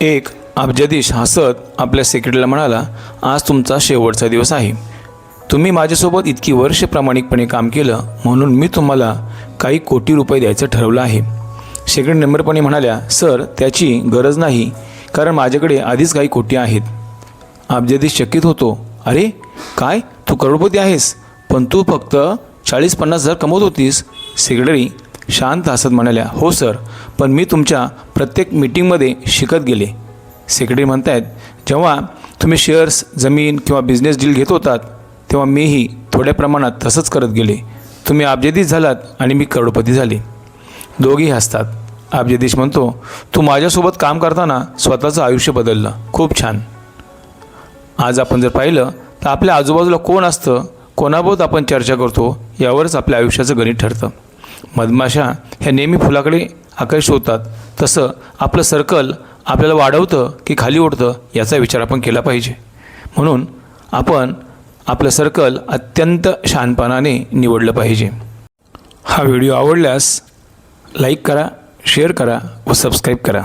एक अब्जाधीश हसत आपल्या सेक्रेटरीला म्हणाला, आज तुमचा शेवटचा दिवस आहे. तुम्ही माझ्यासोबत इतकी वर्ष प्रामाणिकपणे काम केलं म्हणून मी तुम्हाला काही कोटी रुपये द्यायचं ठरवलं आहे. सेक्रेटरी नम्रपणे म्हणाल्या, सर त्याची गरज नाही, कारण माझ्याकडे आधीच काही कोटी आहेत. अब्जाधीश चकित होतो. अरे काय, तू करोडपती आहेस, पण तू फक्त 40-50 हजार कमवत होतीस. सेक्रेटरी शांत हसत म्हणाल्या, हो सर, पण मी तुमच्या प्रत्येक मीटिंगमध्ये शिकत गेले. सेक्रेटरी म्हणतायत, जेव्हा तुम्ही शेअर्स, जमीन किंवा बिझनेस डील घेत होतात तेव्हा मीही थोड्या प्रमाणात तसंच करत गेले. तुम्ही अब्जाधीश झालात आणि मी करोडपती झाले. दोघेही हसतात. अब्जाधीश म्हणतो, तू माझ्यासोबत काम करताना स्वतःचं आयुष्य बदललं. खूप छान. आज आपण जर पाहिलं तर आपल्या आजूबाजूला कोण असतं, कोणाबरोबर आपण चर्चा करतो यावरच आपल्या आयुष्याचं गणित ठरतं. मधमाशा ह्या नेहमी फुलाकडे आकर्षित होतात, तसं आपलं सर्कल आपल्याला वाढवतं की खाली ओढतं याचा विचार आपण केला पाहिजे. म्हणून आपण आपलं सर्कल अत्यंत शहाणपणाने निवडलं पाहिजे. हा व्हिडिओ आवडल्यास लाईक करा, शेअर करा व सबस्क्राईब करा.